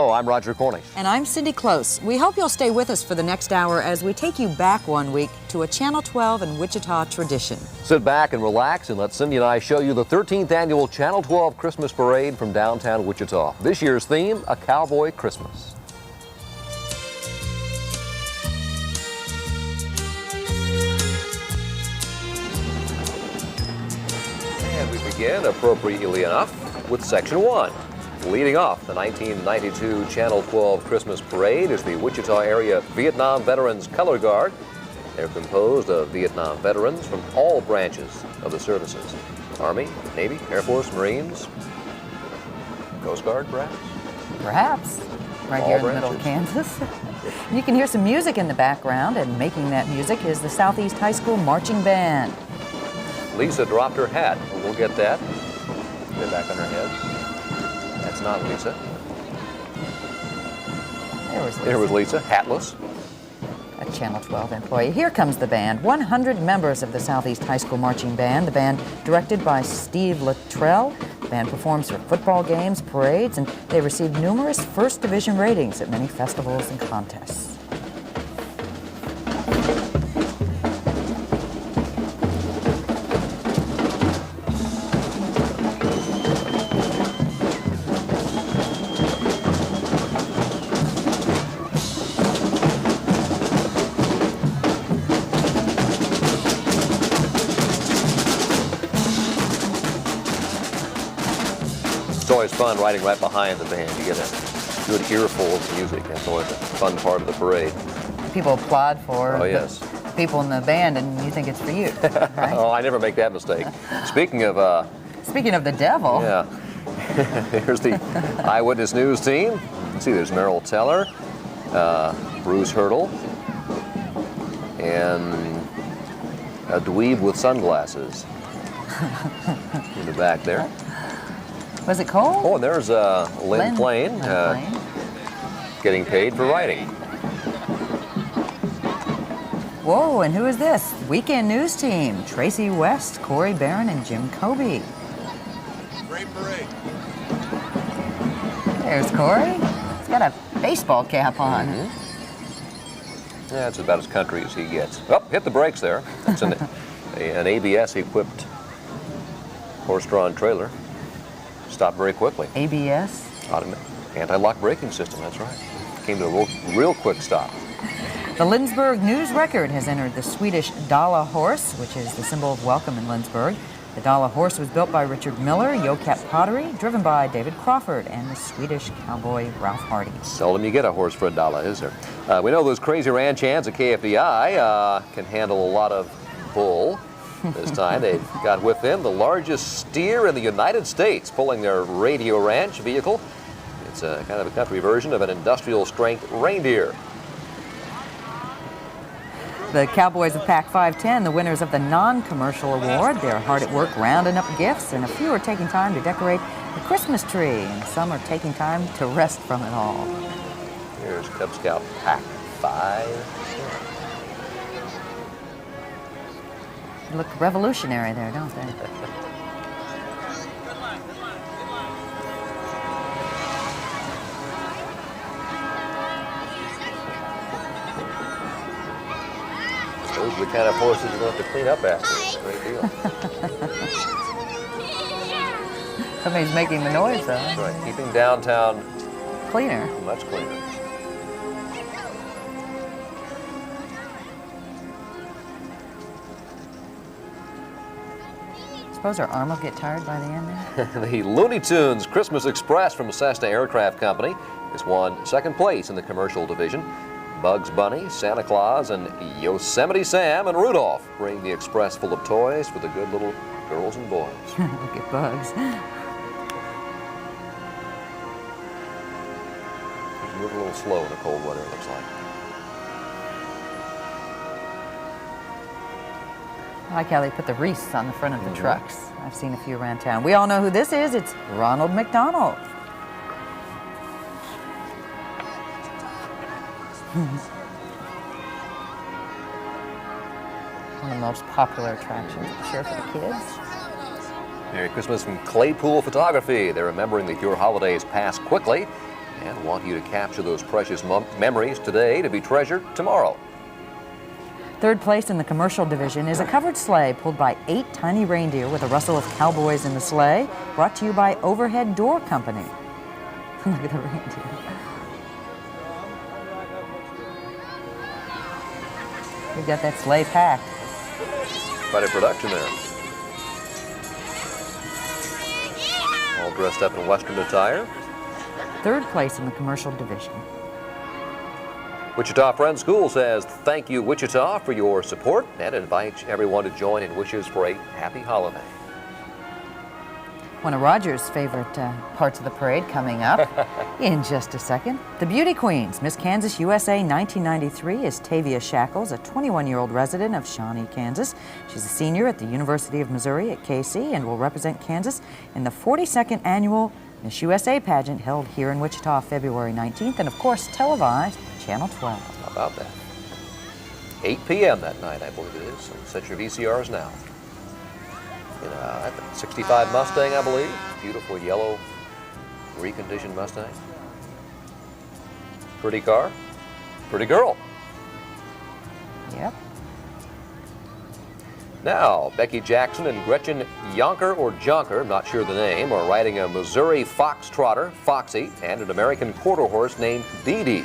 Oh, I'm Roger Cornish. And I'm Cindy Close. We hope you'll stay with us for the next hour as we take you back one week to a Channel 12 and Wichita tradition. Sit back and relax and let Cindy and I show you the 13th annual Channel 12 Christmas Parade from downtown Wichita. This year's theme, A Cowboy Christmas. And we begin, appropriately enough, with Section 1. Leading off the 1992 Channel 12 Christmas Parade is the Wichita Area Vietnam Veterans Color Guard. They're composed of Vietnam veterans from all branches of the services. Army, Navy, Air Force, Marines, Coast Guard, perhaps? Perhaps. Right All here in the middle of branches. Kansas. You can hear some music in the background, and making that music is the Southeast High School Marching Band. Lisa dropped her hat. We'll get that. Get it back on her head. That's not Lisa. There was Lisa, hatless. A Channel 12 employee. Here comes the band. 100 members of the Southeast High School Marching Band. The band directed by Steve Luttrell. The band performs for football games, parades, and they received numerous first division ratings at many festivals and contests. It's always fun riding right behind the band. You get a good earful of music. That's always a fun part of the parade. People applaud for Oh, yes. the people in the band, and you think it's for you, right? Oh, I never make that mistake. Speaking of, Speaking of the devil, yeah, here's the Eyewitness News team. Let's see, there's Merrill Teller, Bruce Hurdle, and a dweeb with sunglasses in the back there. was it Cole? Oh, and there's Lynn Plain, getting paid for writing. Whoa, and who is this? Weekend News Team. Tracy West, Corey Barron, and Jim Kobe. Great parade. There's Corey. He's got a baseball cap on. Mm-hmm. Yeah, it's about as country as he gets. Oh, hit the brakes there. That's an ABS-equipped horse-drawn trailer. Stopped very quickly. ABS? Anti-lock braking system, that's right. Came to a real quick stop. The Lindsberg News Record has entered the Swedish Dala horse, which is the symbol of welcome in Lindsberg. The Dala horse was built by Richard Miller, Yocat Pottery, driven by David Crawford, and the Swedish cowboy Ralph Hardy. Seldom you get a horse for a dollar, is there? We know those crazy ranch hands at KFDI can handle a lot of bull. This time they've got with them the largest steer in the United States, pulling their Radio Ranch vehicle. It's a kind of a country version of an industrial strength reindeer. The Cowboys of Pac 510, the winners of the non-commercial award. They're hard at work rounding up gifts, and a few are taking time to decorate the Christmas tree, and some are taking time to rest from it all. Here's Cub Scout Pac 510. They look revolutionary there, don't they? Those are the kind of horses you want to clean up after. Great deal. Somebody's making the noise, though. That's right. Keeping downtown Cleaner. much cleaner. Suppose our arm will get tired by the end there? The Looney Tunes Christmas Express from Cessna Aircraft Company has won second place in the commercial division. Bugs Bunny, Santa Claus, and Yosemite Sam and Rudolph bring the express full of toys for the good little girls and boys. Look at Bugs. He's moving a little slow in the cold weather, it looks like. I like how they put the wreaths on the front of the trucks. I've seen a few around town. We all know who this is. It's Ronald McDonald. One of the most popular attractions, I'm sure, for the kids. Merry Christmas from Claypool Photography. They're remembering that your holidays pass quickly, and want you to capture those precious memories today to be treasured tomorrow. Third place in the commercial division is a covered sleigh pulled by 8 tiny reindeer with a rustle of cowboys in the sleigh, brought to you by Overhead Door Company. Look at the reindeer. We've got that sleigh packed. Quite a production there. All dressed up in Western attire. Third place in the commercial division. Wichita Friends School says thank you, Wichita, for your support and invites everyone to join in wishes for a happy holiday. One of Roger's favorite parts of the parade coming up in just a second. The Beauty Queens, Miss Kansas USA 1993 is Tavia Shackles, a 21-year-old resident of Shawnee, Kansas. She's a senior at the University of Missouri at KC and will represent Kansas in the 42nd annual Miss USA pageant held here in Wichita February 19th and, of course, televised Channel 12. How about that? 8 p.m. that night, I believe it is. So set your VCRs now. In a 65 Mustang, I believe. Beautiful yellow, reconditioned Mustang. Pretty car, pretty girl. Yep. Now, Becky Jackson and Gretchen Yonker or Jonker, not sure the name, are riding a Missouri Foxtrotter, Foxy, and an American quarter horse named Dee Dee.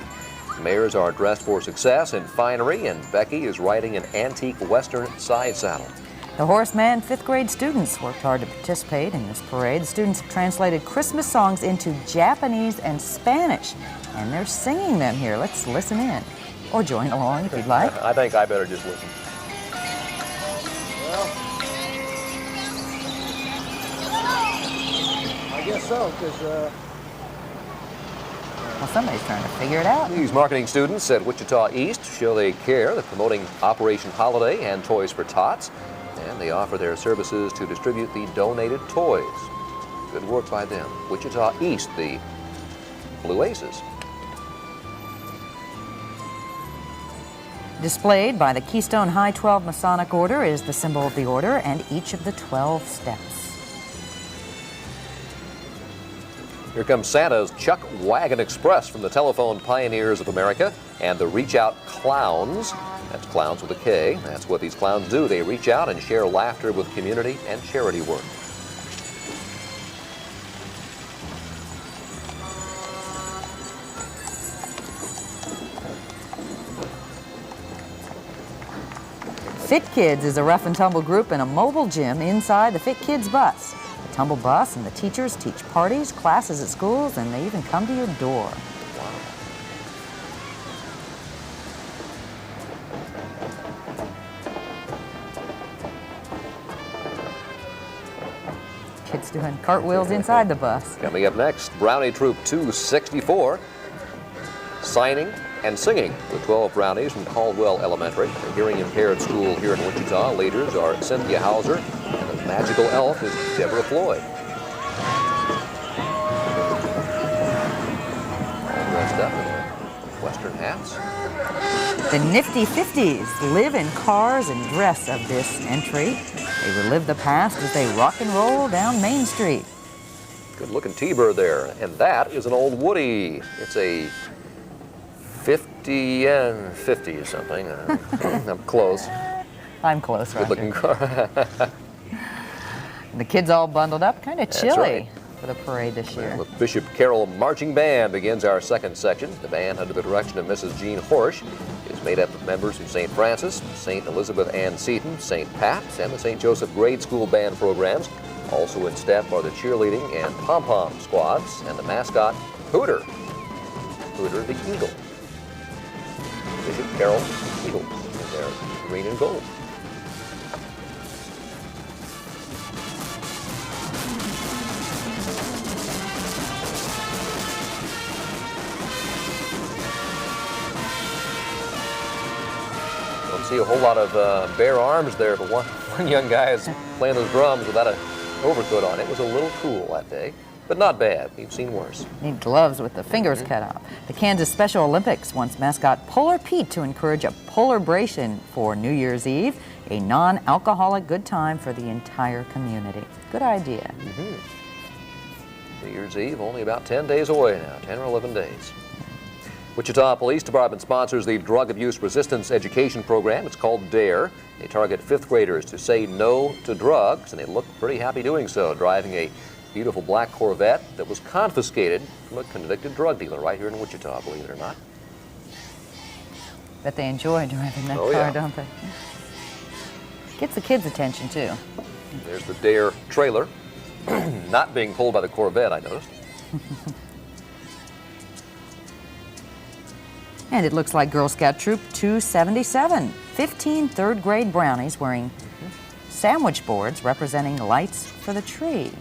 Mares are dressed for success in finery, and Becky is riding an antique Western side saddle. The Horseman 5th grade students worked hard to participate in this parade. The students have translated Christmas songs into Japanese and Spanish, and they're singing them here. Let's listen in, or join along if you'd like. I think I better just listen. I guess so, because Well, somebody's trying to figure it out. These marketing students at Wichita East show they care. They're promoting Operation Holiday and Toys for Tots, and they offer their services to distribute the donated toys. Good work by them. Wichita East, the Blue Aces. Displayed by the Keystone High 12 Masonic Order is the symbol of the order and each of the 12 steps. Here comes Santa's Chuck Wagon Express from the Telephone Pioneers of America and the Reach Out Clowns. That's clowns with a K. That's what these clowns do. They reach out and share laughter with community and charity work. Fit Kids is a rough and tumble group in a mobile gym inside the Fit Kids bus. The tumble bus and the teachers teach parties, classes at schools, and they even come to your door. Kids doing cartwheels inside the bus. Coming up next, Brownie Troop 264, signing and singing with 12 brownies from Caldwell Elementary, a hearing impaired school here in Wichita. Leaders are Cynthia Hauser, and the magical elf is Deborah Floyd. All dressed up in Western hats. The Nifty 50s live in cars and dress of this entry. They relive the past as they rock and roll down Main Street. Good looking T-Bird there, and that is an old Woody. It's a 50 and 50 or something. I'm close. I'm close, Good Roger. looking car. The kids all bundled up, kind of That's chilly right. for the parade this year. The Bishop Carroll Marching Band begins our second section. The band, under the direction of Mrs. Jean Horsch, is made up of members from St. Francis, St. Elizabeth Ann Seton, St. Pat's, and the St. Joseph Grade School Band programs. Also in step are the cheerleading and pom-pom squads and the mascot, Hooter. Hooter the Eagle. Bishop Carroll Eagles in their green and gold. Don't see a whole lot of bare arms there, but one young guy is playing those drums without an overcoat on. It was a little cool that day, but not bad. We've seen worse. Need gloves with the fingers cut off. The Kansas Special Olympics wants mascot Polar Pete to encourage a Polarbration for New Year's Eve, a non-alcoholic good time for the entire community. Good idea. New Year's Eve only about 10 days away now, 10 or 11 days. Wichita Police Department sponsors the Drug Abuse Resistance Education Program. It's called DARE. They target 5th graders to say no to drugs, and they look pretty happy doing so, driving a beautiful black Corvette that was confiscated from a convicted drug dealer right here in Wichita, believe it or not. Bet they enjoy driving that Oh, car, yeah. don't they? Gets the kids' attention, too. There's the DARE trailer, not being pulled by the Corvette, I noticed. And it looks like Girl Scout Troop 277. 15 third-grade brownies wearing sandwich boards representing lights for the tree.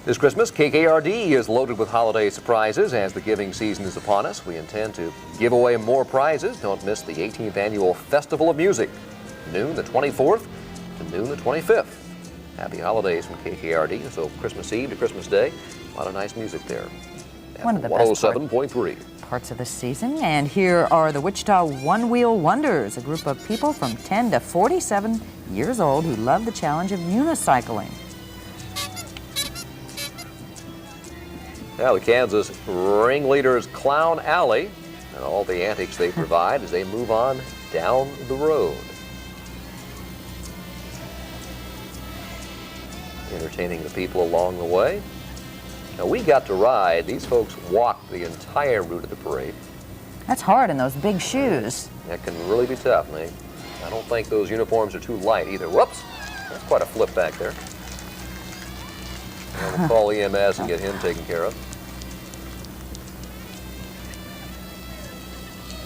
This Christmas, KKRD is loaded with holiday surprises as the giving season is upon us. We intend to give away more prizes. Don't miss the 18th Annual Festival of Music, noon the 24th to noon the 25th. Happy holidays from KKRD. So Christmas Eve to Christmas Day, a lot of nice music there. One of the best 107.3. parts of the season. And here are the Wichita One-Wheel Wonders, a group of people from 10 to 47 years old who love the challenge of unicycling. Now the Kansas Ringleaders Clown Alley and all the antics they provide as they move on down the road. Entertaining the people along the way. Now we got to ride. These folks walked the entire route of the parade. That's hard in those big shoes. That can really be tough, and I don't think those uniforms are too light either. Whoops, that's quite a flip back there. Well, we'll call EMS and get him taken care of.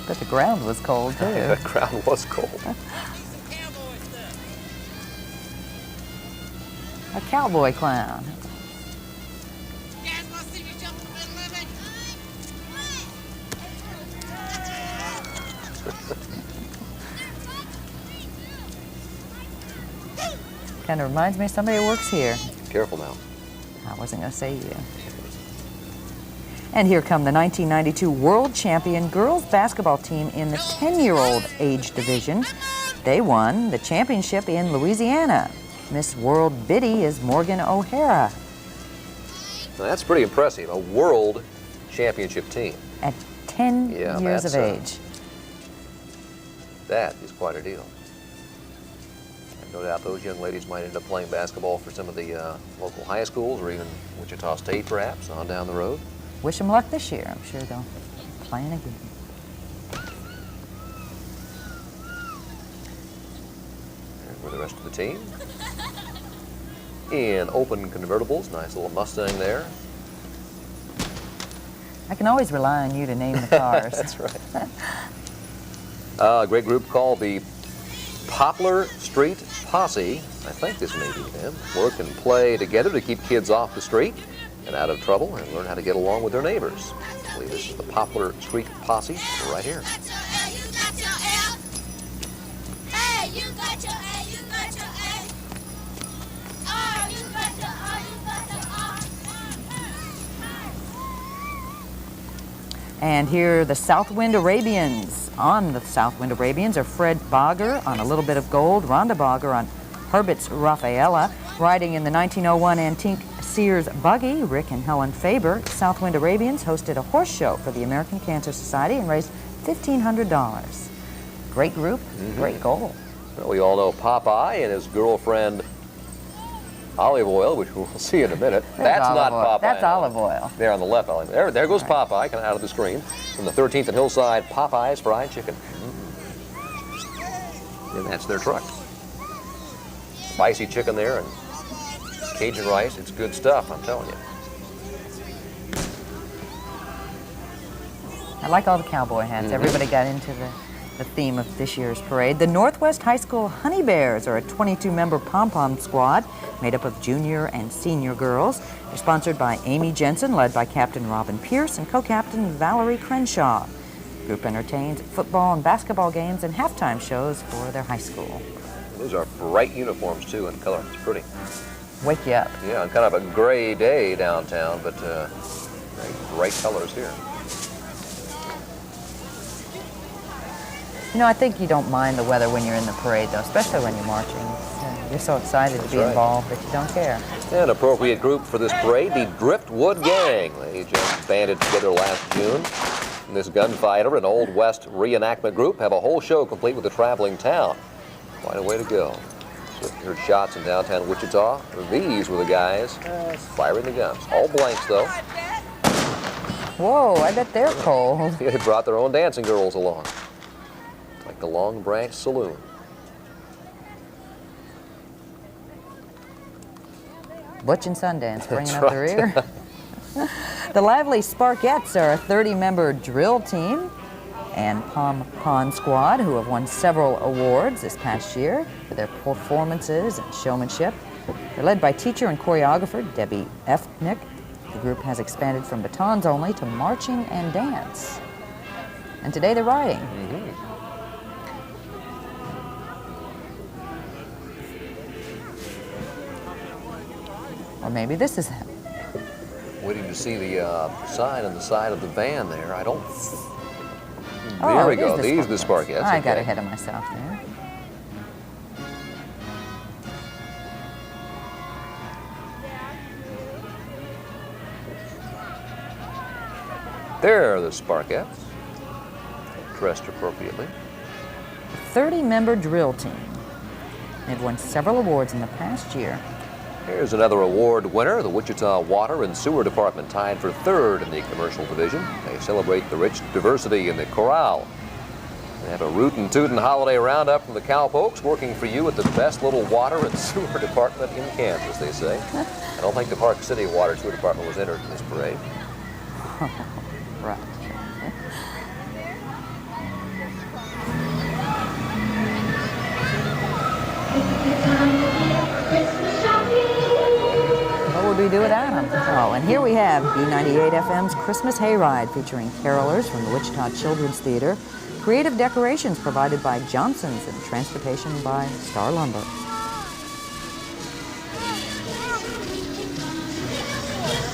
But the ground was cold, too. The ground was cold. A cowboy clown. Kind of reminds me of somebody who works here. Careful now. I wasn't going to say you. And here come the 1992 world champion girls basketball team in the 10-year-old age division. They won the championship in Louisiana. Miss World Biddy is Morgan O'Hara. Now, that's pretty impressive. A world championship team. At 10 Yeah, years of that's, age. That is quite a deal. And no doubt those young ladies might end up playing basketball for some of the local high schools or even Wichita State perhaps on down the road. Wish them luck this year. I'm sure they'll play in again. There's the rest of the team. In open convertibles, nice little Mustang there. I can always rely on you to name the cars. That's right. A great group called the Poplar Street Posse. I think this may be them. Work and play together to keep kids off the street and out of trouble and learn how to get along with their neighbors. I believe this is the Poplar Street Posse right here. And here are the Southwind Arabians. On the Southwind Arabians are Fred Bogger on A Little Bit of Gold, Rhonda Bogger on Herbert's Rafaela, riding in the 1901 antique Sears buggy. Rick and Helen Faber, Southwind Arabians, hosted a horse show for the American Cancer Society and raised $1,500. Great group, great goal. Well, we all know Popeye and his girlfriend Olive Oil, which we'll see in a minute. That's not olive oil. Popeye. That's olive oil. There on the left, Olive. There goes Popeye, kind of out of the screen. From the 13th and Hillside, Popeye's Fried Chicken. And that's their truck. Spicy chicken there and Cajun rice. It's good stuff, I'm telling you. I like all the cowboy hats. Everybody got into the theme of this year's parade. The Northwest High School Honey Bears are a 22-member pom-pom squad made up of junior and senior girls. They're sponsored by Amy Jensen, led by Captain Robin Pierce and co-captain Valerie Crenshaw. The group entertains at football and basketball games and halftime shows for their high school. Those are bright uniforms, too, in color. It's pretty. Wake you up. Yeah, kind of a gray day downtown, but very bright colors here. You know, I think you don't mind the weather when you're in the parade, though, especially when you're marching. You're so excited to be right. involved that you don't care. An appropriate group for this parade, the Driftwood Gang. They just banded together last June. And this gunfighter and Old West reenactment group have a whole show complete with a traveling town. Quite a way to go. So if you heard shots in downtown Wichita, these were the guys firing the guns. All blanks, though. Whoa, I bet they're cold. They brought their own dancing girls along, like the Long Branch Saloon. Butch and Sundance bringing That's up the right. rear. The Lively Sparkettes are a 30-member drill team and Pom Pond Squad who have won several awards this past year for their performances and showmanship. They're led by teacher and choreographer Debbie Efnick. The group has expanded from batons only to marching and dance. And today they're riding. Or maybe this is them. Waiting to see the sign on the side of the van there. I don't. Oh, There we it go. is These are the Sparkettes. I got okay. ahead of myself there. There are the Sparkettes, dressed appropriately. A 30-member drill team. They've won several awards in the past year. Here's another award winner. The Wichita Water and Sewer Department tied for third in the commercial division. They celebrate the rich diversity in the corral. They have a rootin' tootin' holiday roundup from the cowpokes working for you at the best little water and sewer department in Kansas, they say. I don't think the Park City Water and Sewer Department was entered in this parade. Right. What would we do without them? Oh, and here we have B98 FM's Christmas Hayride featuring carolers from the Wichita Children's Theater, creative decorations provided by Johnson's, and transportation by Star Lumber.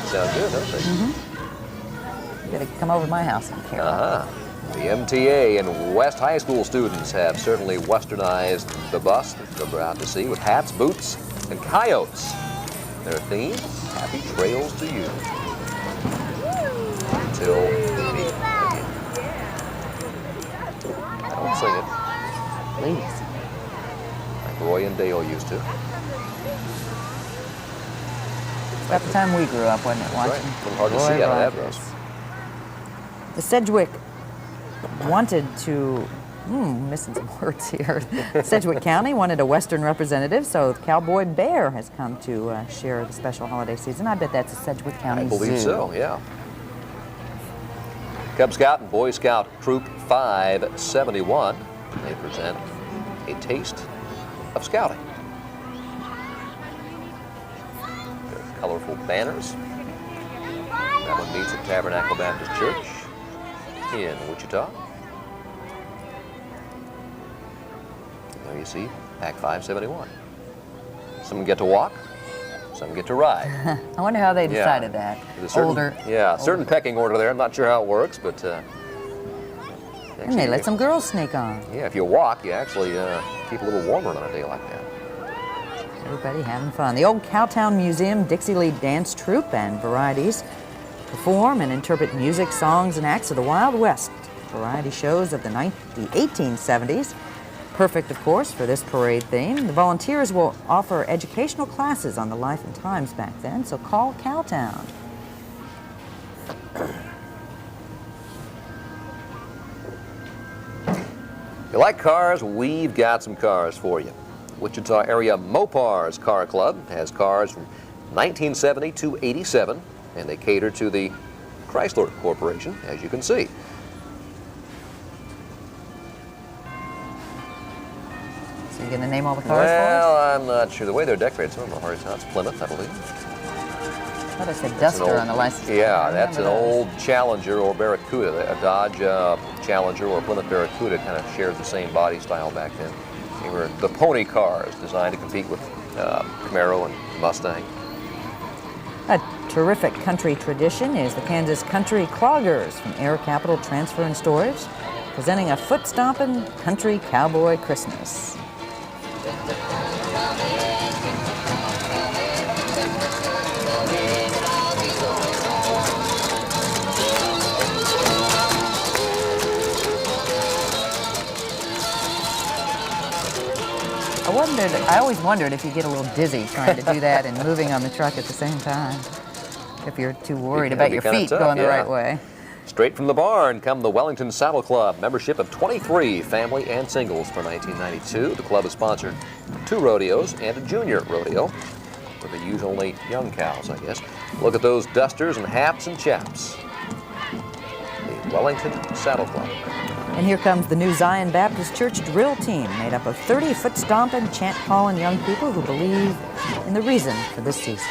Sounds good, doesn't it? You gotta come over to my house and carol. The MTA and West High School students have certainly westernized the bus that you're about to see with hats, boots, and coyotes. Their theme, Happy Trails to You. Until we meet again. I don't sing it Please. like Roy and Dale used to. About the time we grew up, wasn't it, watching? Right. It's hard to Roy see out of that Rogers. bus. The Sedgwick wanted to, missing some words here. Sedgwick County wanted a Western representative, so Cowboy Bear has come to share the special holiday season. I bet that's a Sedgwick County I believe zoo. so, yeah. Cub Scout and Boy Scout Troop 571. They present a taste of scouting. Their colorful banners. That one meets at Tabernacle Baptist Church in Wichita. There you see Pack 571. Some get to walk, some get to ride. I wonder how they Yeah. decided that. There's a certain, Older. certain pecking order there. I'm not sure how it works, but And they let some girls sneak on. yeah, if you walk, you actually keep a little warmer on a day like that. Everybody having fun. The Old Cowtown Museum Dixie Lee Dance Troupe and Varieties perform and interpret music, songs, and acts of the Wild West. Variety shows of the 1870s. Perfect, of course, for this parade theme. The volunteers will offer educational classes on the life and times back then, so call Cowtown. You like cars? We've got some cars for you. Wichita area Mopar's Car Club has cars from 1970 to 87, and they cater to the Chrysler Corporation, as you can see. So you gonna name all the cars Well, I'm not sure. The way they're decorated, some of them are hard. It's Plymouth, I believe. for us? I thought I said That's an Duster old- on the license plate. Yeah, I that's an remember those. old Challenger or Barracuda. A Dodge Challenger or Plymouth Barracuda kind of shared the same body style back then. They were the pony cars designed to compete with Camaro and Mustang. A terrific country tradition is the Kansas Country Cloggers from Air Capital Transfer and Storage, presenting a foot-stomping country cowboy Christmas. I always wondered if you get a little dizzy trying to do that and moving on the truck at the same time. If you're too worried about your feet going the right way. Straight from the barn come the Wellington Saddle Club, membership of 23, family and singles for 1992. The club has sponsored 2 rodeos and a junior rodeo, where they use only young cows, I guess. Look at those dusters and haps and chaps. The Wellington Saddle Club. And here comes the new Zion Baptist Church drill team, made up of 30 foot-stomping, chant-calling young people who believe in the reason for this season.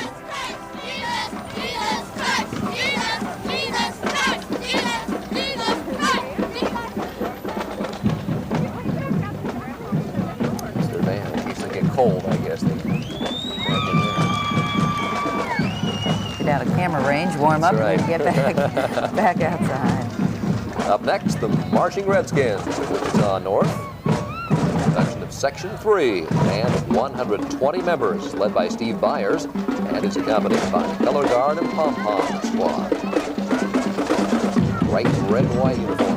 It's their band. In case they get cold, I guess. Get out of camera range, warm up, That's right. and get back outside. Up next, the Marching Redskins of Wichita North. Production of Section 3, a band of 120 members, led by Steve Byers, and is accompanied by the Color Guard and Pom Pom Squad. Bright red and white uniforms.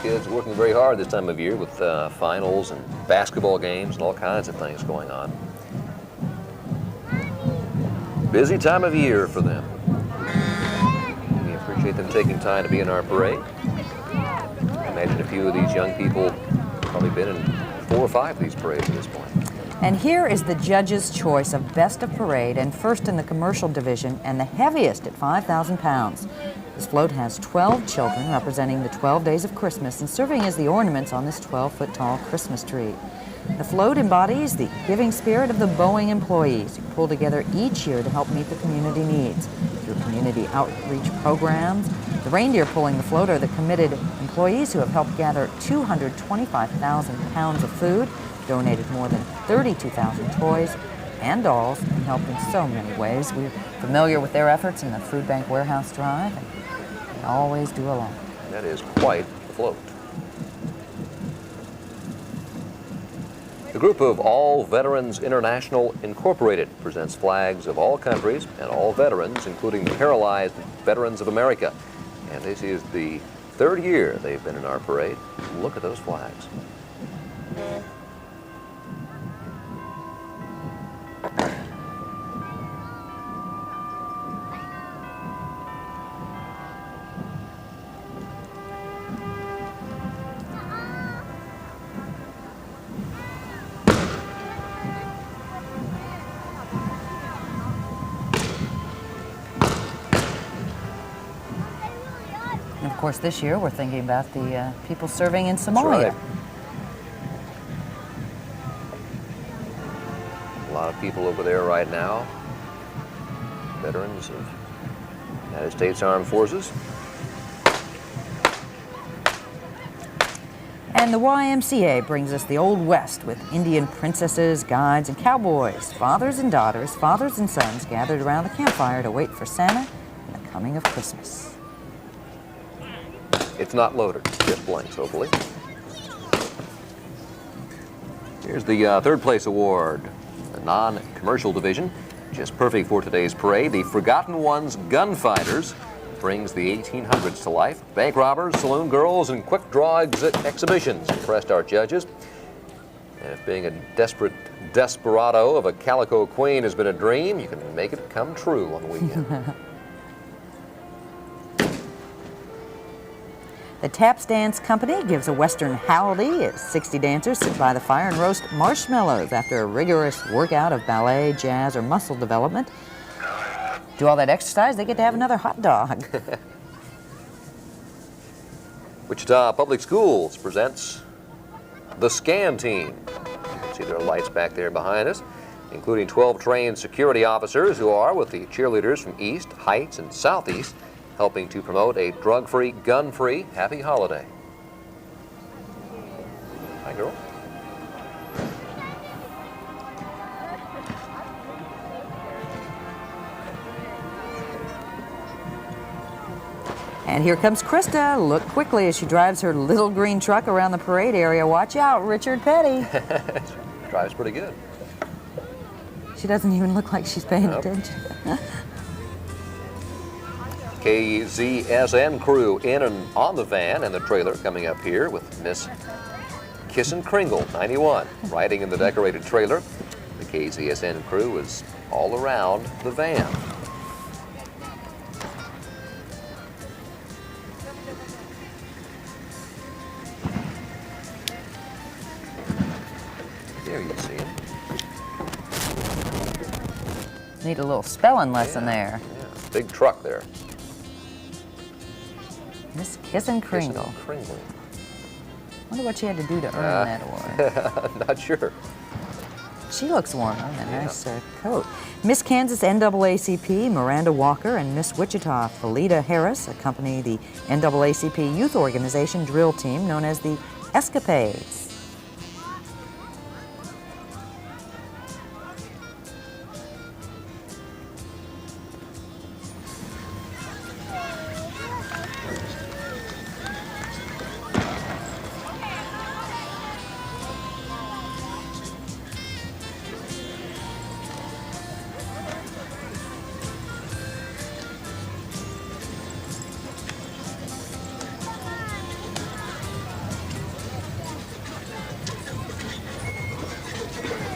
Kids working very hard this time of year with finals and basketball games and all kinds of things going on. Busy time of year for them. We appreciate them taking time to be in our parade. I imagine a few of these young people have probably been in 4 or 5 of these parades at this point. And here is the judge's choice of best of parade and first in the commercial division and the heaviest at 5,000 pounds. This float has 12 children representing the 12 days of Christmas and serving as the ornaments on this 12-foot-tall Christmas tree. The float embodies the giving spirit of the Boeing employees who pull together each year to help meet the community needs through community outreach programs. The reindeer pulling the float are the committed employees who have helped gather 225,000 pounds of food, donated more than 32,000 toys and dolls, and helped in so many ways. We're familiar with their efforts in the Food Bank Warehouse Drive, and they always do a lot. That is quite the float. The group of All Veterans International Incorporated presents flags of all countries and all veterans, including the Paralyzed Veterans of America. And this is the 3rd year they've been in our parade. Look at those flags. And of course, this year we're thinking about the people serving in Somalia. That's right. A lot of people over there right now, veterans of United States Armed Forces. And the YMCA brings us the Old West with Indian princesses, guides, and cowboys. Fathers and daughters, fathers and sons gathered around the campfire to wait for Santa and the coming of Christmas. It's not loaded, just blanks, hopefully. Here's the 3rd place award, the non-commercial division. Just perfect for today's parade. The Forgotten Ones Gunfighters brings the 1800s to life. Bank robbers, saloon girls, and quick draw exhibitions impressed our judges. And if being a desperate desperado of a calico queen has been a dream, you can make it come true on the weekend. The Taps Dance Company gives a Western holiday as 60 dancers sit by the fire and roast marshmallows after a rigorous workout of ballet, jazz, or muscle development. Do all that exercise, they get to have another hot dog. Wichita Public Schools presents the SCAN team. You can see there are lights back there behind us, including 12 trained security officers who are with the cheerleaders from East, Heights, and Southeast, helping to promote a drug-free, gun-free happy holiday. Hi, girl. And here comes Krista. Look quickly as she drives her little green truck around the parade area. Watch out, Richard Petty. Drives pretty good. She doesn't even look like she's paying attention. KZSN crew in and on the van and the trailer coming up here with Miss Kissin Kringle, 91, riding in the decorated trailer. The KZSN crew is all around the van. There you see him. Need a little spelling lesson there. Yeah, big truck there. Miss Kissin Kringle. Kissin Kringle. Wonder what she had to do to earn that award. Not sure. She looks warmer in a nice coat. Miss Kansas NAACP, Miranda Walker, and Miss Wichita, Felita Harris, accompany the NAACP youth organization drill team known as the Escapades.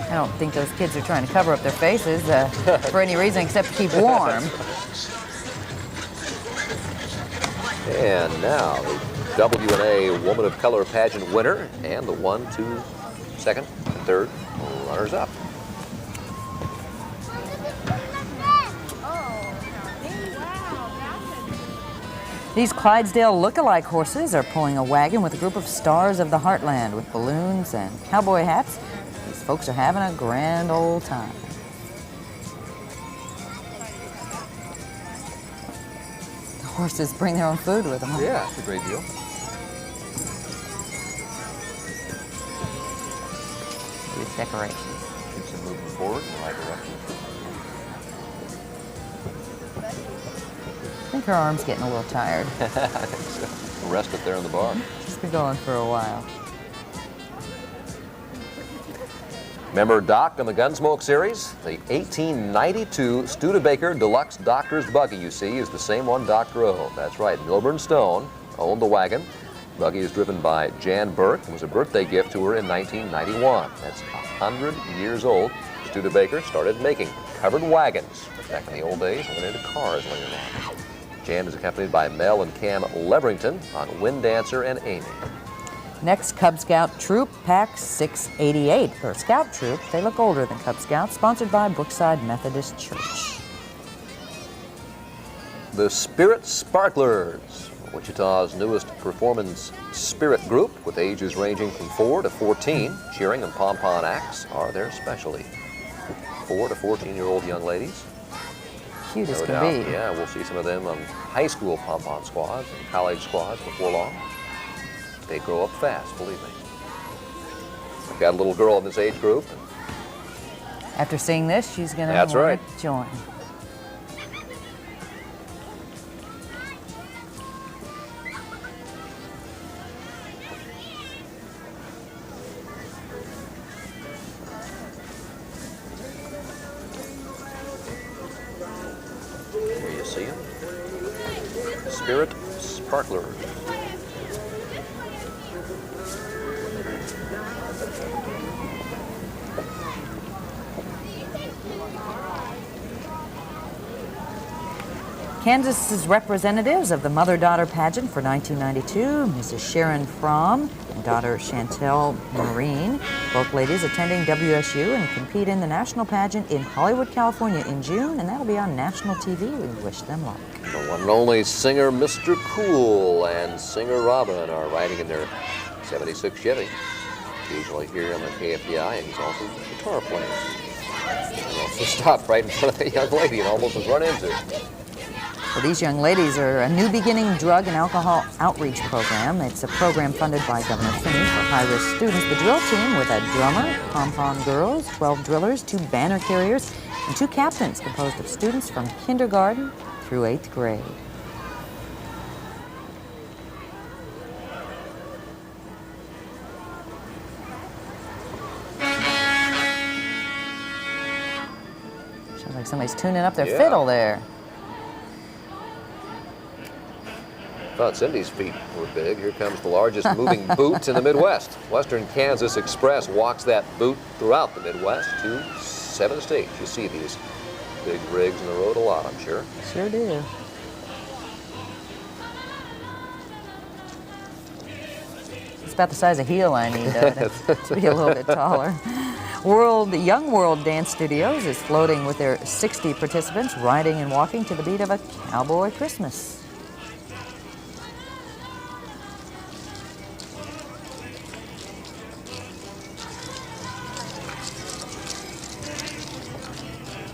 I don't think those kids are trying to cover up their faces for any reason except to keep warm. And now the WNA Woman of Color pageant winner and the 1, 2, second, and third runners up. These Clydesdale look-alike horses are pulling a wagon with a group of stars of the Heartland with balloons and cowboy hats. These folks are having a grand old time. The horses bring their own food with them. Huh? Yeah, it's a great deal. These decorations. Keeps them moving forward in the right direction. I think her arm's getting a little tired. I think so. Rest it there in the bar. She's been going for a while. Remember Doc on the Gunsmoke series? The 1892 Studebaker Deluxe Doctor's Buggy you see is the same one Doc drove. That's right, Milburn Stone owned the wagon. The buggy is driven by Jan Burke and was a birthday gift to her in 1991. That's 100 years old. Studebaker started making covered wagons back in the old days and went into cars later on. Jan is accompanied by Mel and Cam Leverington on Wind Dancer and Amy. Next, Cub Scout Troop, Pack 688. They're a scout troop. They look older than Cub Scouts, sponsored by Brookside Methodist Church. The Spirit Sparklers, Wichita's newest performance spirit group with ages ranging from 4 to 14. Cheering and pom-pom acts are their specialty. 4 to 14-year-old young ladies. Cute as No can doubt. be. Yeah, we'll see some of them on high school pom-pom squads and college squads before long. They grow up fast, believe me. I've got a little girl in this age group. After seeing this, she's going That's to right. join. Here you see them. Spirit Sparklers. Kansas's representatives of the mother-daughter pageant for 1992, Mrs. Sharon Fromm and daughter Chantel Marine, both ladies attending WSU and compete in the national pageant in Hollywood, California in June, and that'll be on national TV. We wish them luck. The one and only singer Mr. Cool and singer Robin are riding in their 76 Chevy. Occasionally here on the KFDI, and he's also a guitar player. He also stopped right in front of the young lady and almost was run into. Well, these young ladies are a New Beginning drug and alcohol outreach program. It's a program funded by Governor Finney for high-risk students. The drill team with a drummer, pom-pom girls, 12 drillers, 2 banner carriers, and 2 captains composed of students from kindergarten through 8th grade. Like somebody's tuning up their Yeah. fiddle there. Thought Cindy's feet were big. Here comes the largest moving boot in the Midwest. Western Kansas Express walks that boot throughout the Midwest to 7 states. You see these big rigs in the road a lot, I'm sure. Sure do. It's about the size of heel I need, though, to be a little bit taller. Young World Dance Studios is floating with their 60 participants, riding and walking to the beat of a Cowboy Christmas.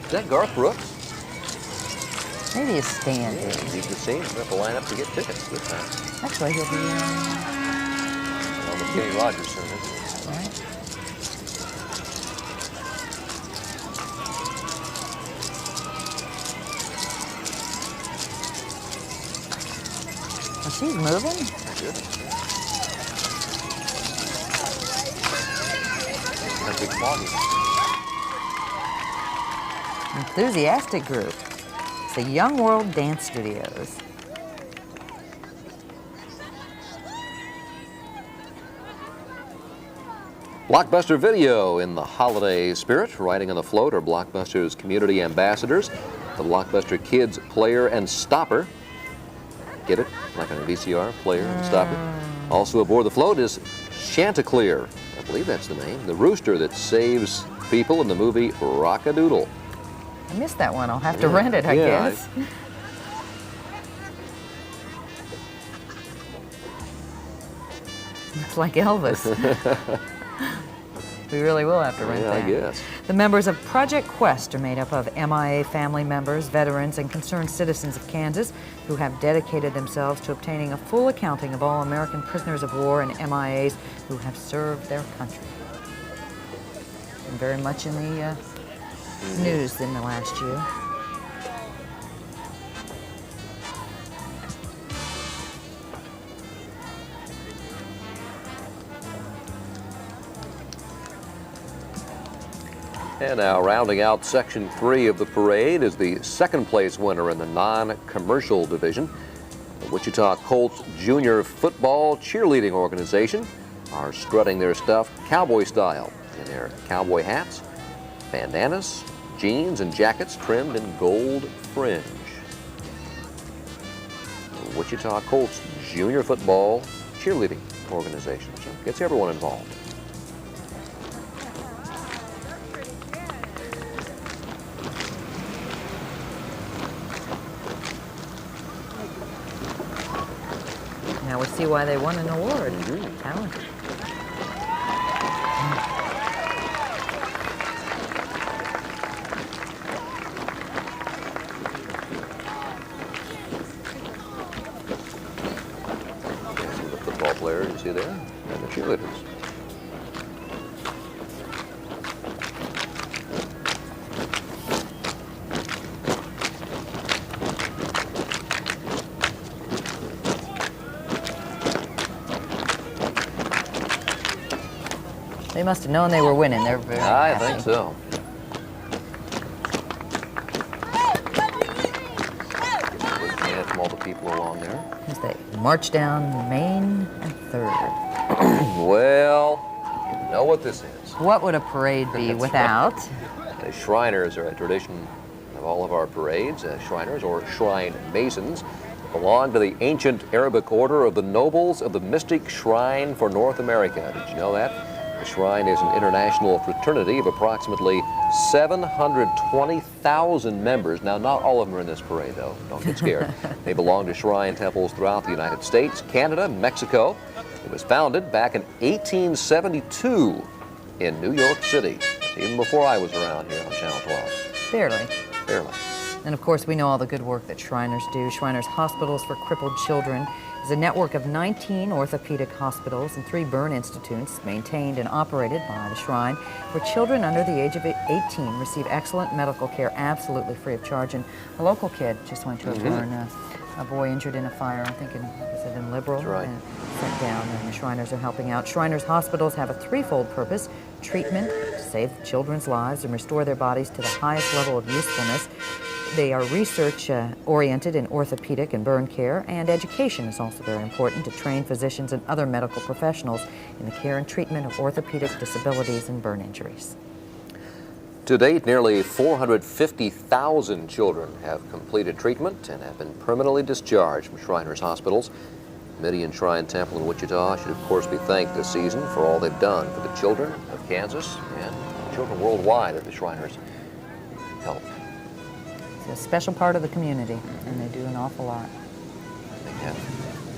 Is that Garth Brooks? Maybe a stand. Yeah, you can see him. You have to line up to get tickets this time. Actually, he'll be On the Kenny Rogers soon, isn't he? right. Well, she's moving. Good. That's big foggy. Enthusiastic group. It's the Young World Dance Studios. Blockbuster Video in the holiday spirit. Riding on the float are Blockbuster's community ambassadors. The Blockbuster Kids Player and Stopper. Get it? Like on a VCR, player and stopper. Also aboard the float is Chanticleer. I believe that's the name. The rooster that saves people in the movie Rock-a-Doodle. I missed that one. I'll have to rent it, I Yeah, guess. It's like Elvis. We really will have to rent Yeah, that. I guess. The members of Project Quest are made up of MIA family members, veterans, and concerned citizens of Kansas who have dedicated themselves to obtaining a full accounting of all American prisoners of war and MIAs who have served their country. And very much in the news in the last year. And now rounding out Section 3 of the parade is the second place winner in the non-commercial division. The Wichita Colts Junior Football Cheerleading Organization are strutting their stuff cowboy style in their cowboy hats, bandanas, jeans, and jackets trimmed in gold fringe. The Wichita Colts Junior Football Cheerleading Organization. So gets everyone involved. Now we see why they won an award. Talented. Some of the football players you see there, and the cheerleaders. They must have known they were winning. They're very I happy. think so. Good chance from all the people along there. As they march down Main and 3rd. Well, you know what this is. What would a parade be without? The Shriners are a tradition of all of our parades. Shriners, or Shrine Masons, belong to the ancient Arabic order of the Nobles of the Mystic Shrine for North America. Did you know that? The Shrine is an international fraternity of approximately 720,000 members. Now, not all of them are in this parade, though. Don't get scared. They belong to shrine temples throughout the United States, Canada, Mexico. It was founded back in 1872 in New York City, even before I was around here on Channel 12. Barely. Barely. And of course, we know all the good work that Shriners do. Shriners Hospitals for Crippled Children is a network of 19 orthopedic hospitals and 3 burn institutes maintained and operated by the Shrine, where children under the age of 18 receive excellent medical care absolutely free of charge. And a local kid just went to a burn a boy injured in a fire, I think was it in Liberal? That's right. And sent down, and the Shriners are helping out. Shriners hospitals have a threefold purpose: treatment, to save children's lives and restore their bodies to the highest level of usefulness. They are research-oriented in orthopedic and burn care, and education is also very important to train physicians and other medical professionals in the care and treatment of orthopedic disabilities and burn injuries. To date, nearly 450,000 children have completed treatment and have been permanently discharged from Shriners hospitals. Midian Shrine Temple in Wichita should, of course, be thanked this season for all they've done for the children of Kansas and children worldwide that the Shriners help. It's a special part of the community, and they do an awful lot. Yeah.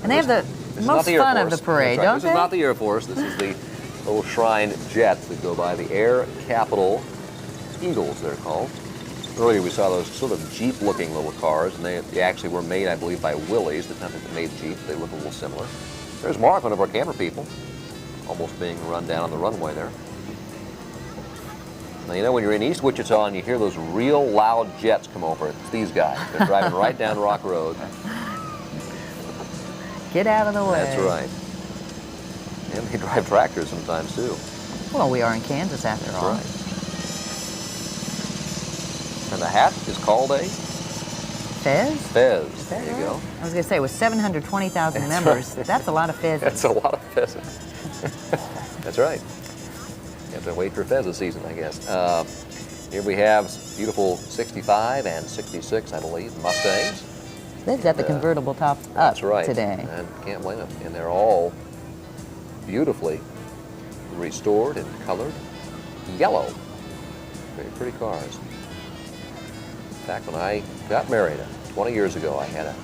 And they have the This is most not the Air fun of Force. the parade, That's right. don't This they? is not the Air Force. This is the little Shrine jets that go by, the Air Capital Eagles, they're called. Earlier we saw those sort of Jeep-looking little cars, and they actually were made, I believe, by Willys, the company that made Jeeps. They look a little similar. There's Mark, one of our camera people, almost being run down on the runway there. Now, you know, when you're in East Wichita and you hear those real loud jets come over, it's these guys. They're driving right down Rock Road. Get out of the way. That's right. And they drive tractors sometimes, too. Well, we are in Kansas after That's all. right. And the hat is called a Fez? fez. Is There that you right? go. I was going to say, with 720,000 That's members, right. that's a lot of Fez. That's a lot of pheasants. That's right. You have to wait for pheasant season, I guess. Here we have beautiful 65 and 66, I believe, Mustangs. They've got the convertible tops up That's right. today. And can't blame them. And they're all beautifully restored and colored yellow. Very pretty cars. In fact, when I got married 20 years ago, I had a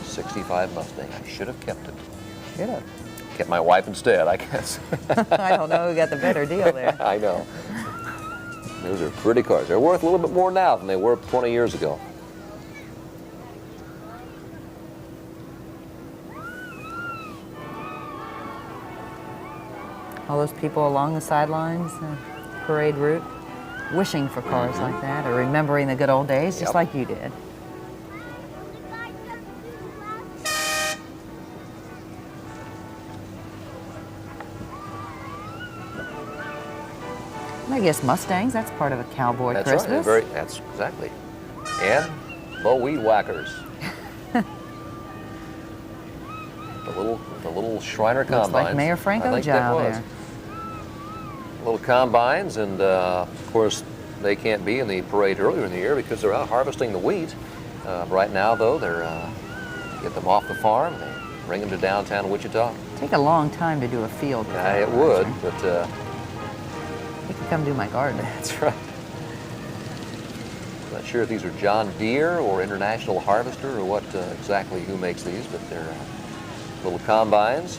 65 Mustang. I should have kept it. Should have. Kept my wife instead, I guess. I don't know who got the better deal there. I know. Those are pretty cars. They're worth a little bit more now than they were 20 years ago. All those people along the sidelines, parade route, wishing for cars like that, or remembering the good old days, just Yep. like you did. I guess Mustangs, that's part of a cowboy That's Christmas. right. That's exactly. And low weed whackers. the little Shriner Looks combines. like Mayor I Franco think that Jow was. there. Little combines, and of course they can't be in the parade earlier in the year because they're out harvesting the wheat. Right now, though, they're get them off the farm, they bring them to downtown Wichita. Take a long time to do a field. It would, but You can come do my garden. that's right. Not sure if these are John Deere or International Harvester or what exactly who makes these, but they're little combines.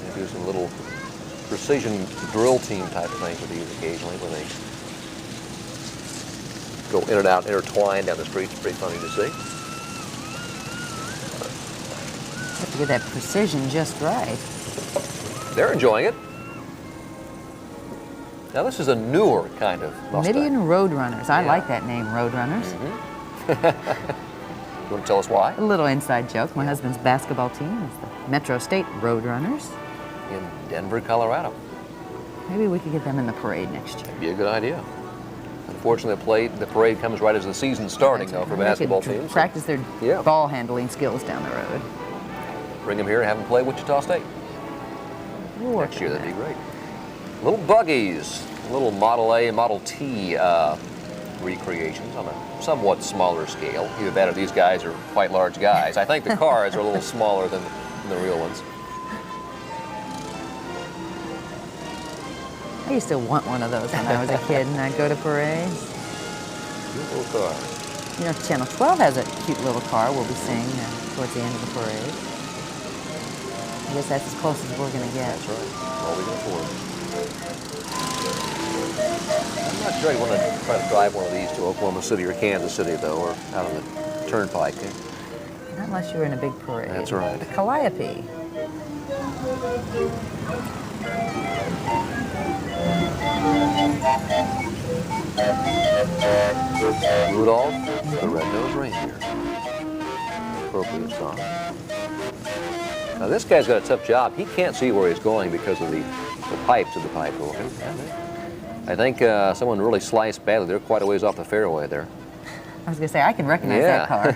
They do some little precision drill team type of things with these occasionally, where they go in and out, intertwined down the street. It's pretty funny to see. Have to get that precision just right. They're enjoying it. Now this is a newer kind of Mustang. Midian Roadrunners. I Yeah. like that name, Roadrunners. You want to tell us why? A little inside joke. My husband's basketball team is the Metro State Roadrunners. In Denver, Colorado. Maybe we could get them in the parade next year. Be a good idea. Unfortunately, the parade comes right as the season's starting, though, for They basketball could teams. practice their Yeah. ball handling skills down the road. Bring them here and have them play Wichita State. We'll work Next year, on that'd be that. great. Little buggies, little Model A, Model T recreations on a somewhat smaller scale. Either that or these guys are quite large guys. I think the cars are a little smaller than the real ones. I used to want one of those when I was a kid and I'd go to parades. Cute little car. You know, Channel 12 has a cute little car we'll be seeing towards the end of the parade. I guess that's as close as we're going to get. That's right. All we can afford. I'm not sure I'd want to try to drive one of these to Oklahoma City or Kansas City, though, or out on the turnpike. Not unless you're in a big parade. That's right. The Calliope. Rudolph, the Red-Nosed Reindeer. Appropriate song. Now this guy's got a tough job. He can't see where he's going because of the pipes of the pipe organ. I think someone really sliced badly. They're quite a ways off the fairway there. I was going to say, I can recognize that car.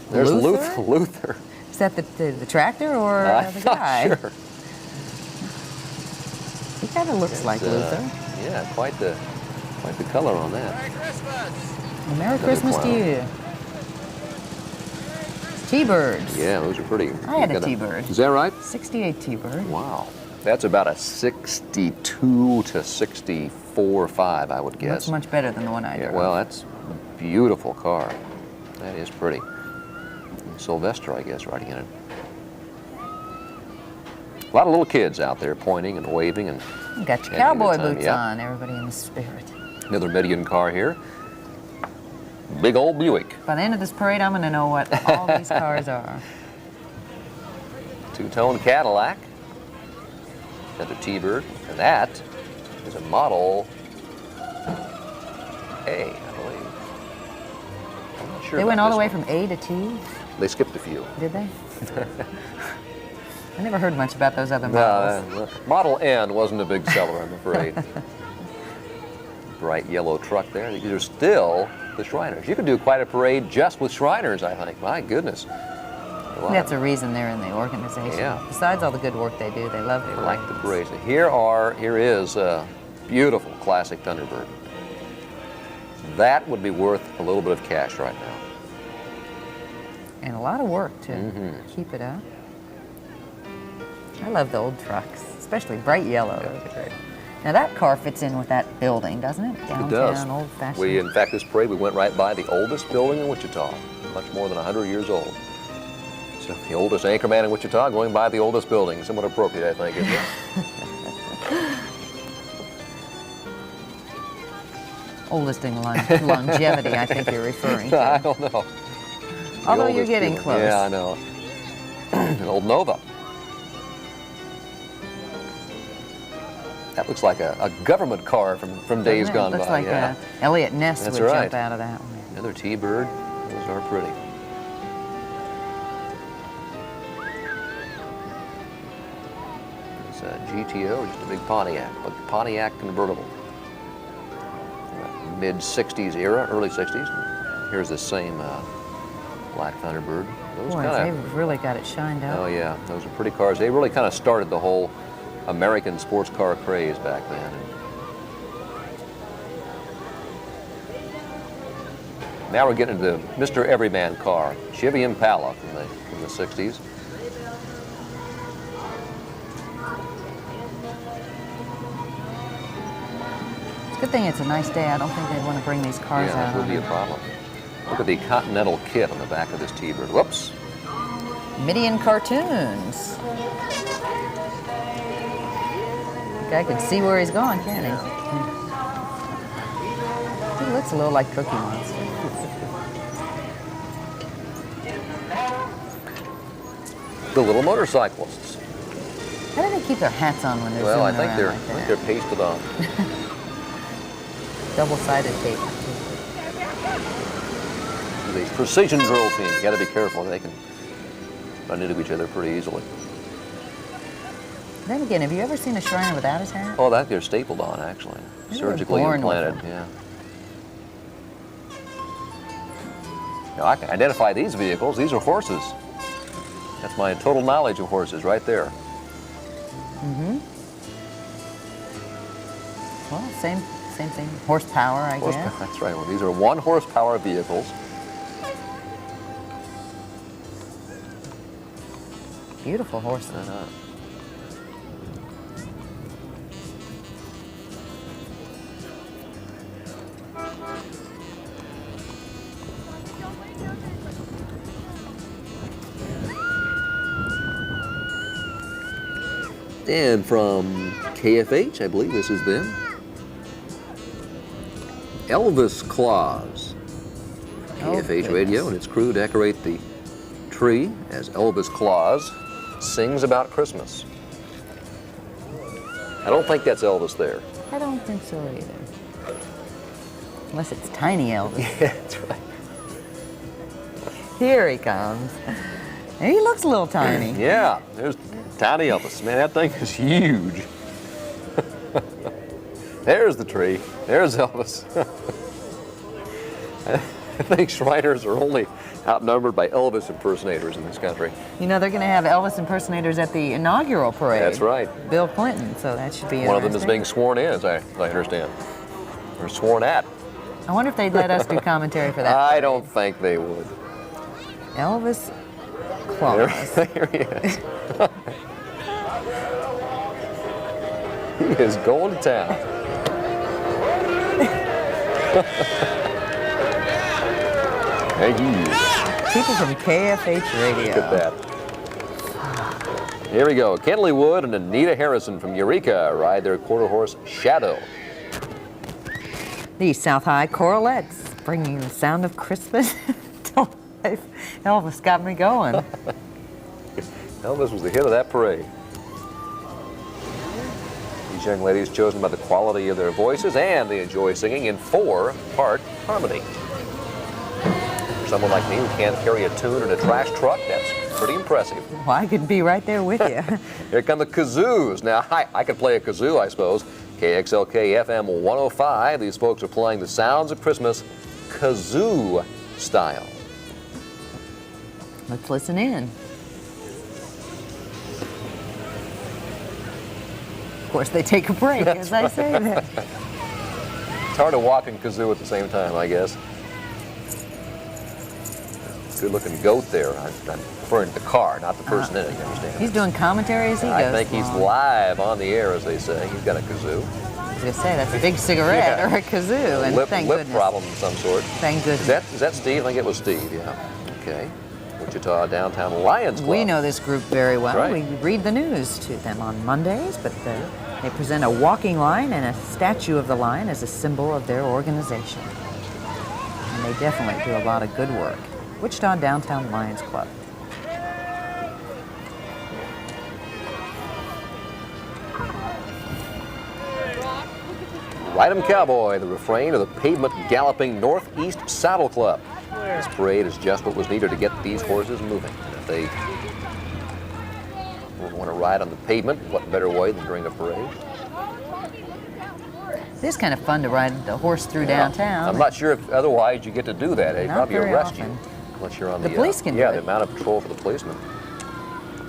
There's Luther? Luther. Is that the tractor or the guy? Not sure. He kind of looks like Luther. Yeah, quite the color on that. Merry Christmas! Well, Merry Another Christmas clown. to you. T-birds. Yeah, those are pretty. I had You a got T-bird. Is that right? 68 T-bird. Wow. That's about a 62 to 64 5, I would guess. That's much better than the one I Yeah, drove. well, that's a beautiful car. That is pretty. And Sylvester, I guess, riding in it. A lot of little kids out there pointing and waving and You got your having a cowboy good time, boots yeah. on. Everybody in the spirit. Another Midian car here. Big old Buick. By the end of this parade, I'm going to know what all these cars are. Two-tone Cadillac. Another T-Bird. And that is a Model A, I believe. I'm not sure They about went all the this way one. from A to T, They skipped a few. did they? I never heard much about those other models. Model N wasn't a big seller, I'm afraid. Bright yellow truck there. These are still the Shriners. You could do quite a parade just with Shriners, I think. My goodness. That's a reason they're in the organization. Yeah. Besides all the good work they do, they love They the like the parades. Here is a beautiful classic Thunderbird. That would be worth a little bit of cash right now. And a lot of work to Mm-hmm. keep it up. I love the old trucks, especially bright yellow. Those are great. Now that car fits in with that building, doesn't it? Downtown, It does. old-fashioned. In fact, this parade, we went right by the oldest building in Wichita, much more than 100 years old. So the oldest anchorman in Wichita going by the oldest building. Somewhat appropriate, I think, isn't it? Oldest in longevity, I think you're referring I to. don't know. The Although you're oldest getting building. close. Yeah, I know. An old Nova. That looks like a government car from days Doesn't it? gone Looks by. like yeah. Elliot Ness That's would right. jump out of that one. Another T-Bird. Those are pretty. It's a GTO, just a big Pontiac, but Pontiac convertible. Mid-60s era, early 60s. Here's the same Black Thunderbird. Those Boy, kinda, they've really got it shined up. oh yeah, those are pretty cars. They really kind of started the whole American sports car craze back then. Now we're getting into the Mr. Everyman car, Chevy Impala from the 60s. It's a good thing it's a nice day. I don't think they'd want to bring these cars Yeah, out that would on be a it. problem. Look at the Continental kit on the back of this T-Bird. Whoops. Midian cartoons. Guy can see where he's going, can't he? He looks a little like Cookie Monster. The little motorcyclists. How do they keep their hats on when they're Well, I zooming think around they're like they're that? pasted on. Double-sided tape. The precision drill team. You got to be careful. They can run into each other pretty easily. Then again, have you ever seen a Shriner without his hat? Oh, that they're stapled on actually, They were surgically born with implanted. them. Yeah. Now I can identify these vehicles. These are horses. That's my total knowledge of horses right there. Well, same thing. Horsepower, I Horsepower, guess. that's right. Well, these are 1 horsepower vehicles. Beautiful horses. And from KFH, I believe this is them. Elvis Claus. Oh, KFH Radio goodness. and its crew decorate the tree as Elvis Claus sings about Christmas. I don't think that's Elvis there. I don't think so either. Unless it's tiny Elvis. Yeah, that's right. Here he comes. And he looks a little tiny. Yeah, there's tiny Elvis. Man, that thing is huge. There's the tree. There's Elvis. I think Shriners are only outnumbered by Elvis impersonators in this country. You know, they're going to have Elvis impersonators at the inaugural parade. That's right. Bill Clinton, so that should be One of them is interesting. being sworn in, as I understand. Or sworn at. I wonder if they'd let us do commentary for that. I don't think they would. Elvis Claus. There he is. He is going to town. Thank you. People from KFH Radio. Look at that. Here we go. Kenley Wood and Anita Harrison from Eureka ride their quarter horse Shadow. The South High Corralettes, bringing the sound of Christmas to life. Elvis got me going. Elvis was the hit of that parade. These young ladies chosen by the quality of their voices, and they enjoy singing in 4-part harmony. For someone like me who can't carry a tune in a trash truck, that's pretty impressive. Well, I could be right there with you. Here come the kazoos. Now, I could play a kazoo, I suppose. KXLK FM 105. These folks are playing the sounds of Christmas kazoo style. Let's listen in. Of course, they take a break, as I say that. It's hard to walk and kazoo at the same time, I guess. Good-looking goat there. I'm referring to the car, not the person in it, you understand? He's doing commentary as he goes. I think he's along. live on the air, as they say. He's got a kazoo. I was going to say, that's a big cigarette Yeah. or a kazoo. And Lip thank goodness. problem of some sort. Thank goodness. Is that Steve? I think it was Steve, yeah. Okay. Wichita Downtown Lions Club. We know this group very well. Right. We read the news to them on Mondays, but they present a walking lion and a statue of the lion as a symbol of their organization. And they definitely do a lot of good work. Wichita Downtown Lions Club. Ride 'em Cowboy, the refrain of the Pavement Galloping Northeast Saddle Club. This parade is just what was needed to get these horses moving. If they want to ride on the pavement, what better way than during a parade? It is kind of fun to ride the horse through downtown. I'm not sure if otherwise you get to do that. They'd Not probably very arrest often. you. Unless you're on The the police can do yeah, it. the amount of patrol for the policemen.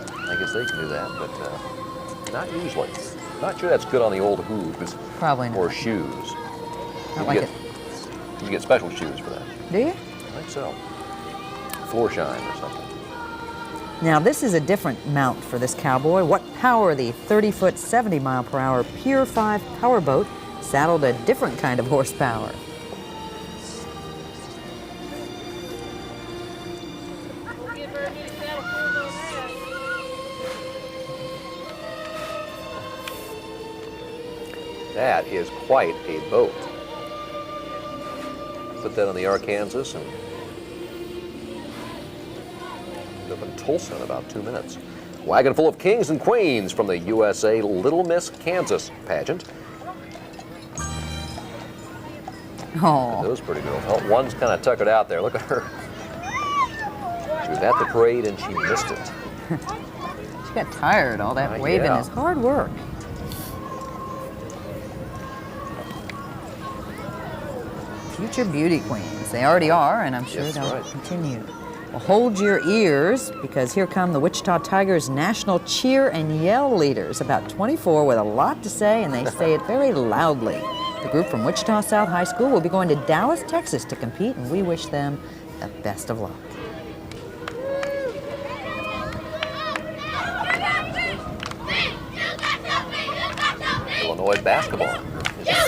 I guess they can do that, but not usually. Not sure that's good on the old hooves Probably not. or shoes. Not like get, you get special shoes for that. Do you? I think so. Floor shine or something. Now, this is a different mount for this cowboy. What power the 30-foot, 70-mile-per-hour Pier 5 powerboat saddled a different kind of horsepower. That is quite a boat. Put that on the Arkansas and up in Tulsa in about 2 minutes. Wagon full of kings and queens from the USA Little Miss Kansas pageant. Oh, Those pretty girls. Oh, one's kind of tuckered out there. Look at her. She was at the parade and she missed it. she got tired. All that waving yeah. is hard work. Future beauty queens. They already are, and I'm sure Yes, they'll right. continue. Well, hold your ears, because here come the Wichita Tigers national cheer and yell leaders, about 24 with a lot to say, and they say it very loudly. The group from Wichita South High School will be going to Dallas, Texas to compete, and we wish them the best of luck. Illinois basketball.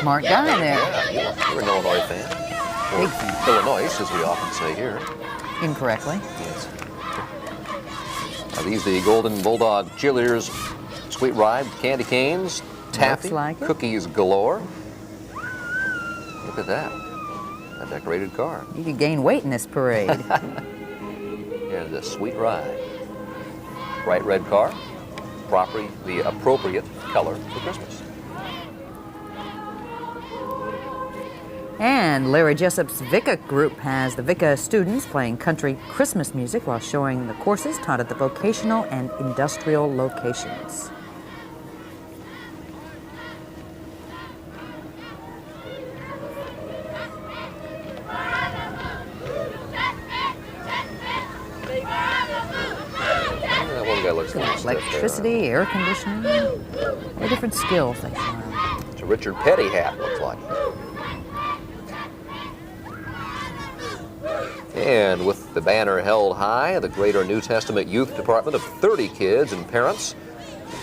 Smart guy there. Yeah, you're an Illinois fan. Big fan. Illinois, as we often say here. Incorrectly. Yes. Are these the Golden Bulldog cheerleaders? Sweet ride, candy canes, taffy, like it. cookies galore. Look at that. A decorated car. You could gain weight in this parade. And a sweet ride. Bright red car. The appropriate color for Christmas. And Larry Jessup's VICA group has the VICA students playing country Christmas music while showing the courses taught at the vocational and industrial locations. That one guy looks like Electricity, air conditioning, the different skills they learn. It's a Richard Petty hat, looks like. And with the banner held high, the Greater New Testament Youth Department of 30 kids and parents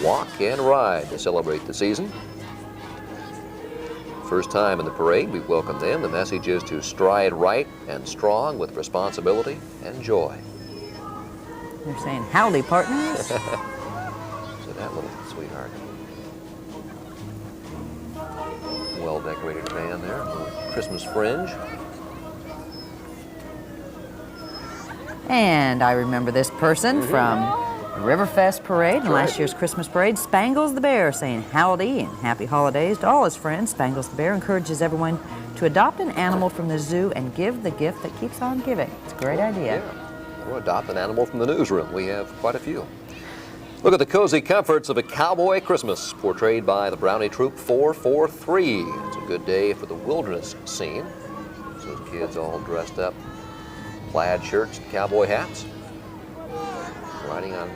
walk and ride to celebrate the season. First time in the parade, we welcome them. The message is to stride right and strong with responsibility and joy. They're saying, howdy, partners. So that little sweetheart. Well-decorated band there, a little Christmas fringe. And I remember this person from Riverfest Parade and last right. year's Christmas Parade, Spangles the Bear, saying howdy and happy holidays to all his friends. Spangles the Bear encourages everyone to adopt an animal from the zoo and give the gift that keeps on giving. It's a great idea. Yeah, or adopt an animal from the newsroom. We have quite a few. Look at the cozy comforts of a cowboy Christmas, portrayed by the Brownie Troop 443. It's a good day for the wilderness scene. So those kids all dressed up, plaid shirts and cowboy hats, riding on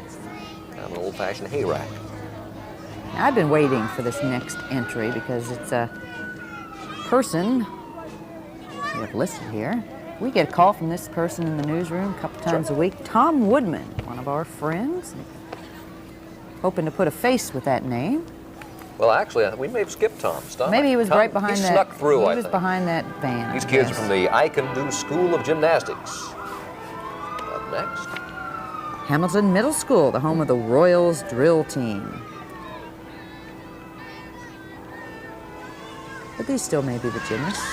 kind of an old-fashioned hay rack. Now, I've been waiting for this next entry because it's a person we have listed here. We get a call from this person in the newsroom a couple times a week. Tom Woodman, one of our friends. Hoping to put a face with that name. Well, actually, we may have skipped Tom. Stop. Maybe he was Tom, right behind he that. snuck through, I He was think. behind that van. These I kids are guess. from the I Can Do School of Gymnastics. Up next. Hamilton Middle School, the home of the Royals drill team. But these still may be the gymnasts.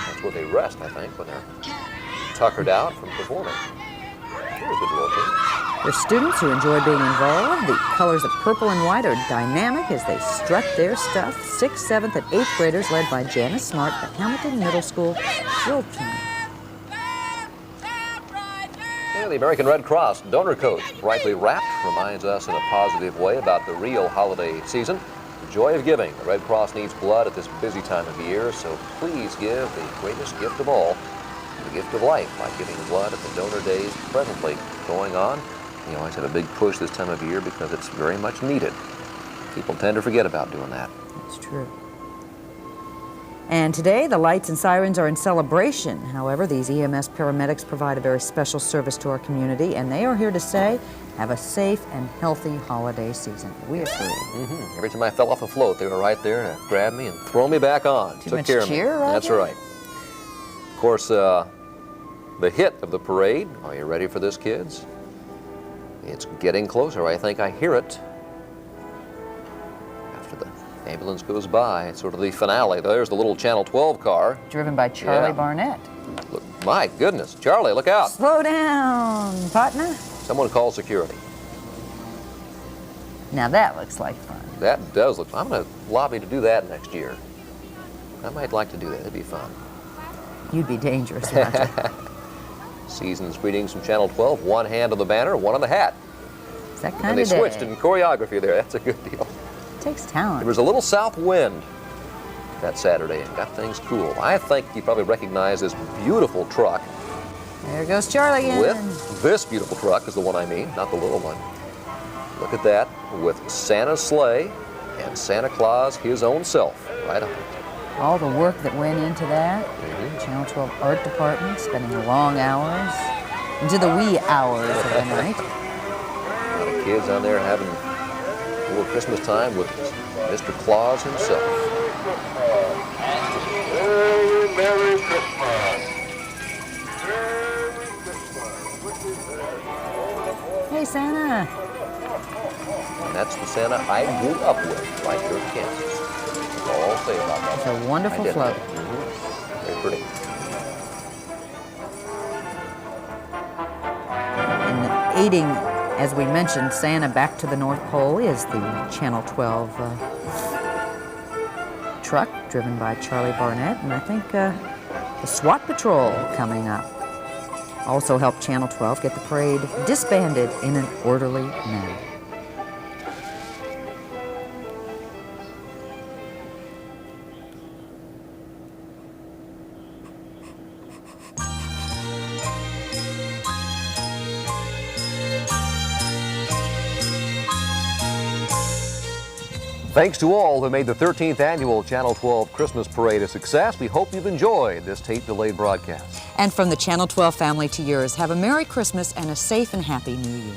That's where they rest, I think, when they're tuckered out from performing. Here's the drill team. They're students who enjoy being involved. The colors of purple and white are dynamic as they strut their stuff. 6th, 7th, and 8th graders led by Janice Smart, the Hamilton Middle School drill team. Yeah, the American Red Cross donor coat, brightly wrapped, reminds us in a positive way about the real holiday season. The joy of giving. The Red Cross needs blood at this busy time of year, so please give the greatest gift of all, the gift of life, by giving blood at the donor days presently going on. You always have a big push this time of year because it's very much needed. People tend to forget about doing that. That's true. And today, the lights and sirens are in celebration. However, these EMS paramedics provide a very special service to our community, and they are here to say, have a safe and healthy holiday season. We agree. Every time I fell off a float, they were right there to grab me and throw me back on. Too Took much care of me. cheer, Roger? That's right. Of course, the hit of the parade. Are you ready for this, kids? It's getting closer. I think I hear it. After the ambulance goes by, it's sort of the finale. There's the little Channel 12 car. Driven by Charlie Yeah. Barnett. Look, my goodness. Charlie, look out. Slow down, partner. Someone call security. Now that looks like fun. That does look fun. I'm going to lobby to do that next year. I might like to do that. It'd be fun. You'd be dangerous, Roger. Season's greetings from Channel 12. One hand on the banner, one on the hat. It's that And kind they of day. switched in choreography there. That's a good deal. It takes There talent. was a little south wind that Saturday and got things cool. I think you probably recognize this beautiful truck. There goes Charlie again. With this beautiful truck is the one I mean, not the little one. Look at that, with Santa's sleigh and Santa Claus his own self right on it. All the work that went into that. Channel 12 Art Department spending long hours into the wee hours of the night. A lot of kids on there having a little Christmas time with Mr. Claus himself. Merry, Merry Christmas. Hey, Santa. And that's the Santa I grew up with right here in Kansas. That's all I'll say about that. It's a wonderful I did. float. Very pretty. And aiding, as we mentioned, Santa back to the North Pole is the Channel 12 truck driven by Charlie Barnett, and I think the SWAT Patrol coming up. Also helped Channel 12 get the parade disbanded in an orderly manner. Thanks to all who made the 13th annual Channel 12 Christmas Parade a success. We hope you've enjoyed this tape-delayed broadcast. And from the Channel 12 family to yours, have a Merry Christmas and a safe and happy New Year.